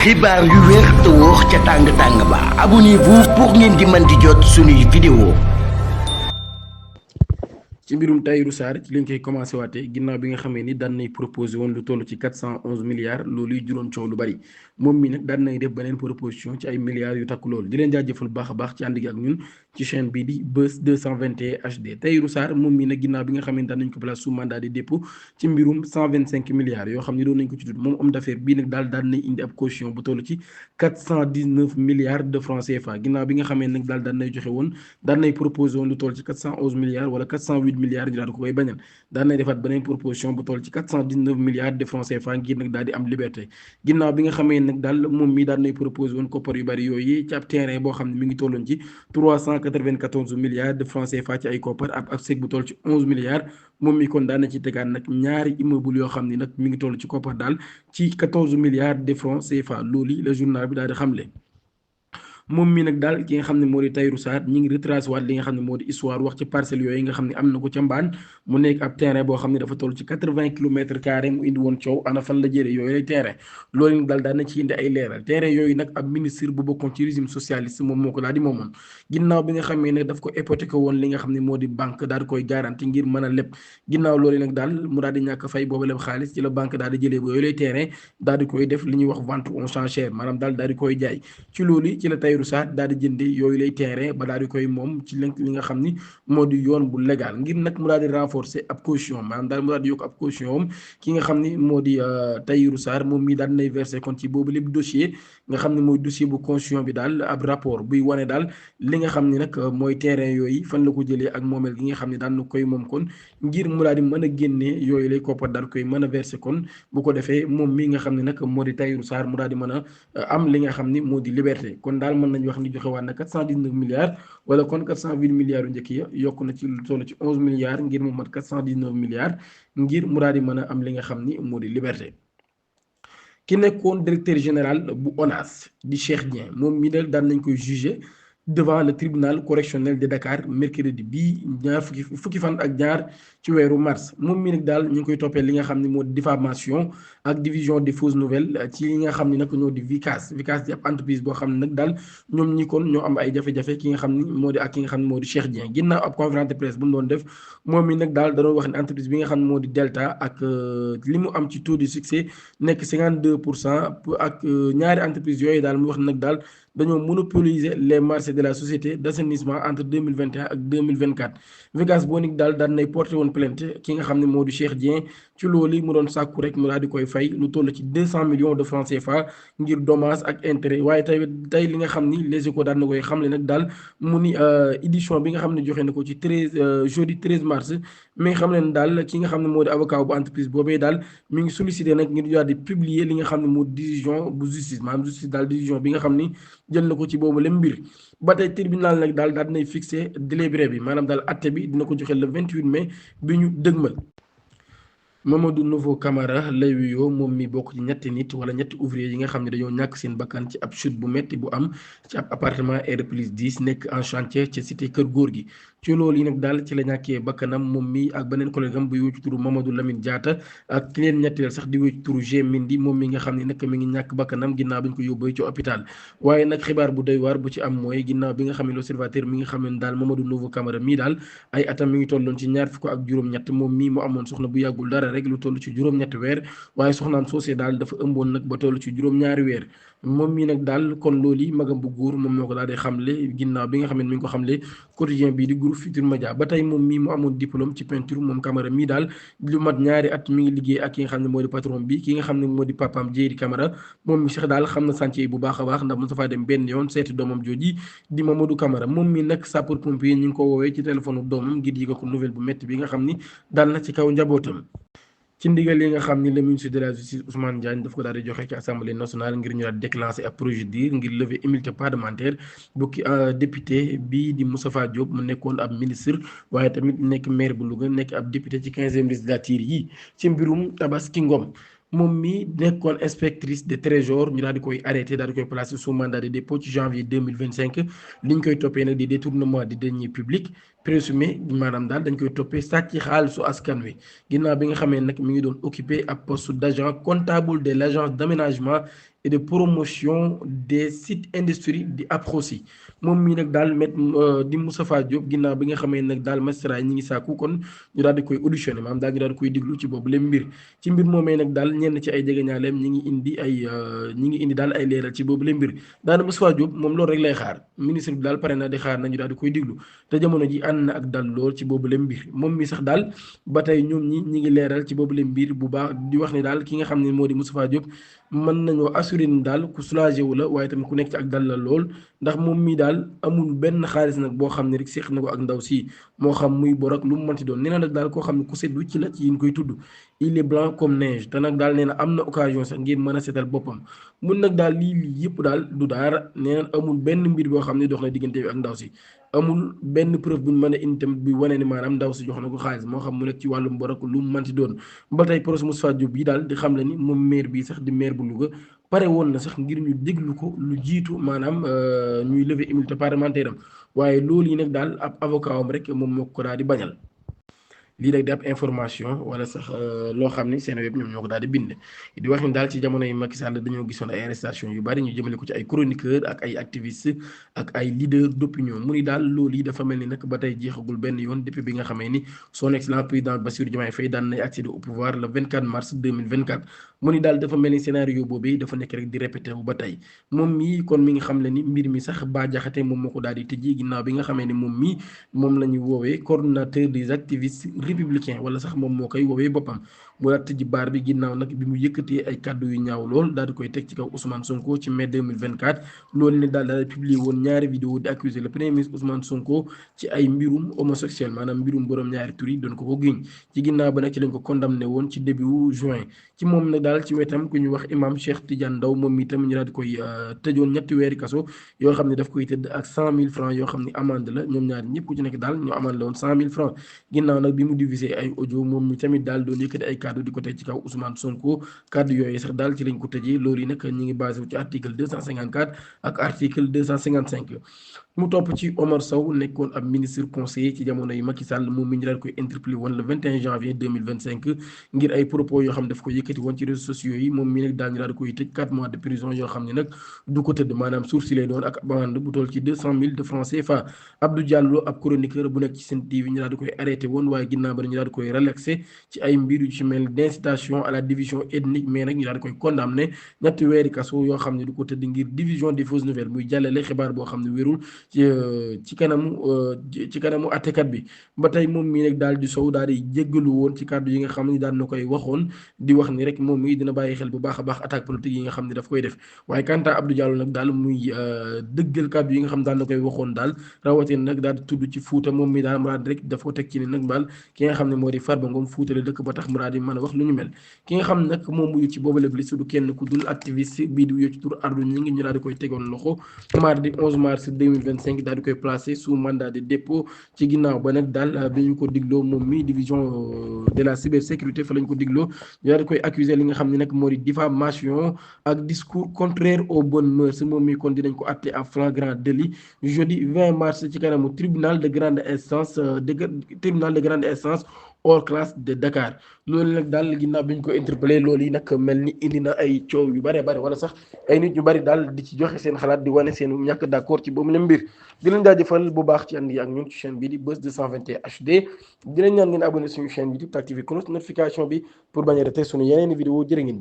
xibaar yu wér te wóor ca tàng tàng ba abonnez-vous pour ngeen di mën di jot suñuy vidéo. ci mbirum Tahirou Sarr ci lañ koy commencé waatee ginnaaw bi nga xamee ni daan nay proposé woon lu toll ci 411 milliards loolu yi juróon coow lu bari moom mi nag daan nay def beneen proposition ci ay milliards yu takku loolu di leen jaajëfal baax a baax ci ànd gi ak ñun ci chaîne bii di Buzz 221 HD. Tahirou Sarr moom mi nag ginnaaw bi nga xamee ni daan nañ ko place sous mandat de dépôt ci mbirum 125 milliards yoo xam ne doon nañ ko ci tudd moom homme d'affaires bii nag daan nay indi ab caution bu toll ci 419 milliards de francs CFA ginnaaw bi nga xamee nag daan nay joxe woon daan nay proposé woon lu toll ci 411 milliards wala 408 milliards ñu daal di ko koy bañal daan nay defaat beneen proposition bu toll ci 419 milliards de francs CFA ngir nag daal di am liberté ginnaaw bi nga xamee nag daal moom mi daan nay proposé woon koppar yu bari yooyu ci ab terrain boo xam ne mi ngi tolloon ci 394 milliards de francs CFA ci ay koppar ab chèque bu toll ci 11 milliards moom mi kon daan na ci tegaat nag ñaari immeuble yoo xam ne nag mi ngi toll ci koppar daal ci 14 milliards de francs CFA loolu la journal bi daal di xamle. moom mi nag daal ki nga xam ne moo di Tahirou Sarr ñi ngi retracé waat li nga xam ne moo di histoire wax ci parcelles yooyu nga xam ne am na ko ca mbaan mu nekk ab terrain boo xam ne dafa toll ci 80 kilomètres carrés mu indi woon coow ana fan la jëlee yooyu lay terrain loolu nag daal daan na ci indi ay leeral terrain yooyu nag ab ministre bu bokkoon ci régime socialiste moom moo ko daal di moomoon ginnaaw bi nga xam ne nag daf ko hypothéqué woon li nga xam ne moo di banque daal di koy garanti ngir mën a leb ginnaaw loolu nag daal mu daal di ñàkk fay boobu leb xaalis ci la banque daal di jëlee ba yooyu lay terrain daal di koy def li ñuy wax vente aux enchères maanaam daal di koy jaay ci loolu ci la Tahirou Sarr daal di jënd yooyu lay terrain ba daal di koy moom ci li nga xam ni moo di yoon bu légal ngir nag mu daal di renforcer ab caution maanaam daal mu daal di yokk ab caution am ki nga xam ni moo di Tahirou Sarr moom mii daal nay versé kon ci boobu lépp dossier nga xam ne mooy dossier bu caution bi daal ab rapport buy wane daal li nga xam ni nag mooy terrain yooyu fan la ko jëlee ak moomeel gi nga xam ne daan na koy moom kon ngir mu daal di mën a génnee yooyu lay koppar daal koy mën a versé kon bu ko defee moom mii nga xam ne nag moo di Tahirou Sarr mu daal di mën a am li nga xam ni moo di liberté kon daal mën nañu wax ni joxe waat na 419 milliards wala kon 408 milliards yu njëkk ya yokk na ci lu toll ci 11 milliards ngir mu mat 419 milliards ngir mu daal di mën a am li nga xam ni moo di liberté. ki nekkoon directeur général bu ONAS di Cheikh Dieng moom mi del daan nañ koy jugé devant le tribunal correctionnel de Dakar mercredi bii ñaar fukki fan ak ñaar ci weeru mars moom mi nag daal ñu ngi koy toppee li nga xam ne moo di diffamation ak division des fausses nouvelles ci li nga xam ne nag ñoo di Vicas di ab entreprise boo xam ne nag daal ñoom ñi kon ñoo am ay jafe-jafe ki nga xam ni moo di ak ki nga xam ne moo di Cheikh Dieng ginnaaw ab conférence de presse bu mu doon def moom mi nag daal da doon wax ne entreprise bi nga xam ne moo di Delta ak li mu am ci taux de succès nekk 52% ak ñaari entreprise yooyu daal mu wax nag daal dañoo monopoliser les marchés de la société d'assainissement entre 2021 ak 2024 Vicas boo nit daal daan nay porté woon plainte ki nga xam ne moo di Cheikh Dieng ci loolu mu doon sàkku rek mu daal di koy fay lu toll ci 200 millions de francs CFA ngir dommage ak intérêt waaye tey li nga xam ni Les Échos daan na koy xamle nag daal mu ni édition bi nga xam ne joxe na ko ci jeudi 13 mars mi nga xam ne daal ki nga xam ne moo di avocat bu entreprise boobee daal mi ngi sollicité nag ngir daal di publier li nga xam ne moo décision bu justice maanaam justice daal décision bi nga xam ni jël na ko ci boobu la mbir ba tey tribunal nag daal dinay fixé délibéré bi maanaam daal atte bi dina ko joxe le 28 mai bi ñu dëgmal. Mamadou Nouveau Camara lay wuyoo moom mi bokk ci ñetti nit wala ñetti ouvrier yi nga xam ne dañoo ñàkk seen bakkan ci ab chute bu metti bu am ci ab appartement R+10 nekk en chantier ci cité Kër Góor gi ci loolu yi nag daal ci la ñàkkee bakkanam moom mi ak beneen collègue am bu wéy ci turu Mamadou Lamine Diatta ak ki leen ñetteel sax di wéy ci turu G Mindi moom mi nga xam ne nag mi ngi ñàkk bakkanam ginnaaw bi ñu ko yóbbee ci hôpital waaye nag xibaar bu doy waar bu ci am mooy ginnaaw bi nga xam ne l'Observateur mi nga xam ne daal Mamadou Nouveau Camara mii daal ay atam mi ngi tolloon ci ñaar fukk ak juróom-ñett moom mii mu amoon soxna bu yàggul dara rek lu toll ci juróom-ñetti weer waaye soxnaam soosé daal dafa ëmboon nag ba toll ci juróom-ñaari weer moom mii nag daal kon loolu yi magam bu góor moom moo ko daal di xamle ginnaaw bi nga xam ne mi ngi ko xamle quotidien bii di groupe Futurs Médias ba tey moom mii mu amoon diplôme ci peinture moom Camara mii daal lu mat ñaari at mi ngi liggéey ak ki nga xam ne moo di patron bi ki nga xam ne moo di papaam Jéeri Camara moom mi sax daal xam na chantier bu baax a baax ndax Moustapha dem benn yoon seeti doomam jooji di Mamadou Camara moom mii nag sapeur pompier ñu ngi ko woowee ci téléphone doomam ngir yëgal ko nouvelle bu métti bi nga xam ni daal na ci kaw njabootam ci ndigal yi nga xam ni le ministre de la justice Ousmane Diagne daf ko daal di joxe ci assemblée nationale ngir ñu daal déclencher ab procédure ngir lever immunité parlementaire bu ki député bii di Moustapha Diop mu nekkoon ab ministre waaye tamit nekk maire bu Louga nekk ab député ci 15e législature yi ci mbirum Tabaski Ngom moom mi nekkoon inspectrice de trésor ñu daal di koy arrêté daal di koy placé sous mandat de dépôt ci janvier 2025 li ñu koy toppee nag di détournement de deniers publics présumé maanaam daal dañ koy toppee sàcc xaalisu askan wi ginnaaw bi nga xamee nag mi ngi doon occupé ab poste d' agent comptable de l' agence d' aménagement et de promotion des sites industrie di APROSI moom mii nag daal di Moustapha Diop ginnaaw bi nga xamee nag daal magistrat yi ñi ngi sàkku kon ñu daal di koy auditionné maanaam daal ñu daal di koy diglu ci boobu leen mbir ci mbir moomee nag daal ñenn ci ay jegeñaaleem ñi ngi indi daal ay leeral ci boobu leen mbir daana Moustapha Diop moom loolu rek lay xaar ministre bi daal pare na di xaar nañu daal di koy diglu te jamono ji ànd na ak dal lool ci boobu leen mbir moom mi sax daal ba tey ñoom ñi ngi leeral ci boobu leen mbir bu baax di wax ne daal ki nga xam ne moo di Moustapha Diop mën nañoo assuré ni daal ku soulagé wu la waaye tamit ku nekk ci ak dal la lool ndax moom mii daal amul benn xaalis nag boo xam ne rek séq na ko ak ndaw si moo xam muy bor ak lu mu mënti doon nee na nag daal koo xam ne ku set ci la ci yi ñu koy tudd il est blanc comme neige te nag daal nee na am na occasion sax ngir mën a setal boppam mun nag daal lii yëpp daal du daara nee na amul benn mbir boo xam ne dox na diggante bi ak ndaw si amul benn preuve bu ñu mën a indi tamit bi wane ni maanaam ndaw si jox na ko xaalis moo xam mu nekk ci wàllum bor ak lu mu mënti doon ba tey procès Moustapha Diop bi daal di xam le ni moom maire bi sax di maire bu Louga pare woon na sax ngir ñu déglu ko lu jiitu maanaam ñuy lever immunité parlementaire am waaye loolu yi nag daal ab avocat am rek moom moo ko daal di bañal lii nag di ab information wala sax loo xam ni seen web ñoom ñoo ko daal di bind di wax ni daal ci jamono yi Macky Sall dañoo gisoon ay arrestation yu bari ñu jëmale ko ci ay chroniqueur ak ay activiste ak ay leader d'opinion mu ni daal loolu yi dafa mel ni nag ba tey jeexagul benn yoon depuis bi nga xamee ni son excellence président Bassirou Diomaye Faye daan nay accéder au pouvoir le 24 mars 2024 mu ni daal dafa mel ni scénario boobu dafa nekk rek di répété wu ba tey moom mii kon mi nga xam le ni mbir mi sax Bah Diakhaté moom moo ko daal di tëjee ginnaaw bi nga xamee ni moom mii moom la ñu woowee coordonnateur des activistes républicain wala sax moom moo koy woowee boppam mu daal tëj baar bi ginnaaw nag bi mu yëkkatee ay kàddu yu ñaaw lool daal di koy teg ci kaw Ousmane Sonko ci mai 2024 loolu ne daal publié woon ñaari vidéo di accuser le premier ministre Ousmane Sonko ci ay mbirum homosexuel maanaam mbirum borom ñaari tur yi doon ko giñ ci ginnaaw ba nag ci lañ ko condamné woon ci début juin ci moom nag daal ci wetam ku ñu wax imam Cheikh Tidiane Ndaw moom itam ñu daal di koy tëjoon ñetti weeri kaso yoo xam ne daf koy tëdd ak 100 000 francs yoo xam ne amende la ñoom ñaar ñëpp ku ci nekk daal ñu amende la woon 100 000 francs ginnaaw nag bi mu divisé ay audio moom mi tamit daal doon yëkkati ay kàddu di ko teg ci kaw Ousmane Sonko kàddu yooyu sax daal ci lañ ko tëjee loolu yi nag ñi ngi basé wu ci article 254 ak article 255 mu topp ci Omar Sow nekkoon ab ministre conseiller ci jamono yi Macky Sall moom mi ñu daal koy interpellé woon le 21 janvier 2025 ngir ay propos yoo xam daf ko yëkkati woon ci réseaux sociaux yi moom mi nag daal ñu daal koy tëj 4 mois de prison yoo xam ne nag du ko tëdd maanaam sursis lay doon ak amende bu toll ci 200 000 de francs CFA Abdou Diallo ab chroniqueur bu nekk ci Sen TV ñu daal di koy arrêté woon waaye ginnaaw ba ñu daal di koy relaxé ci ay mbir yu ci mel d'incitation à la division ethnique mais nag ñu daal di koy condamné ñetti weeri kaso yoo xam ne du ko tëdd ngir division des fausses nouvelles muy jàllale xibaar boo xam ne wérul ci kanamu attekat bi ba tey moom mii nag daal di sow daal di jéggalu woon ci kàddu yi nga xam ne daan na koy waxoon di wax ni rek moom mii dina bàyyi xel bu baax a baax attaque politique yi nga xam ne daf koy def waaye kanta Abdou Diallo nag daal muy dëggal kàddu yi nga xam daan na koy waxoon daal rawatina nag daal di tudd ci Fuuta moom mi daal mu daal rek daf ko teg ci ne nag daal ki nga xam ne moo di Farba Ngom Fuuta la dëkk ba tax mu daal di mën a wax lu ñu mel ki nga xam ne nag moom muyu ci boobu lépp liste du kenn ku dul activiste bii di wuyoo ci tur Ardo ñi ngi ñu daal di koy tegoon loxo mardi 11 mars 2025 daal di koy placé sous mandat de dépôt ci ginnaaw ba nag daal bi ñu ko digloo moom mi division de la cybersécurité fa lañ ko digloo ñu daal di koy accuser li nga xam ne nag moo di diffamation ak discours contraire aux bonnes mœurs moom mi kon dinañ ko atte à flagrant délit jeudi 20 mars ci kanamu tribunal de grande instance hors classe de Dakar loolu nag daal ginnaaw bi ñu ko interpellé loolu yi nag mel ni indi na ay coow yu bëree bëri wala sax ay nit ñu bëri daal di ci joxe seen xalaat di wane seen ñàkk d'accord ci boobu la mbir di leen jaajëfal bu baax ci ànd yi ak ñun ci chaîne bi di Buzz 221 HD di leen ñaan ngeen abonné suñu chaîne YouTube te activer cloche notification bi pour bañ a rater suñu yeneen vidéo jërë ngeen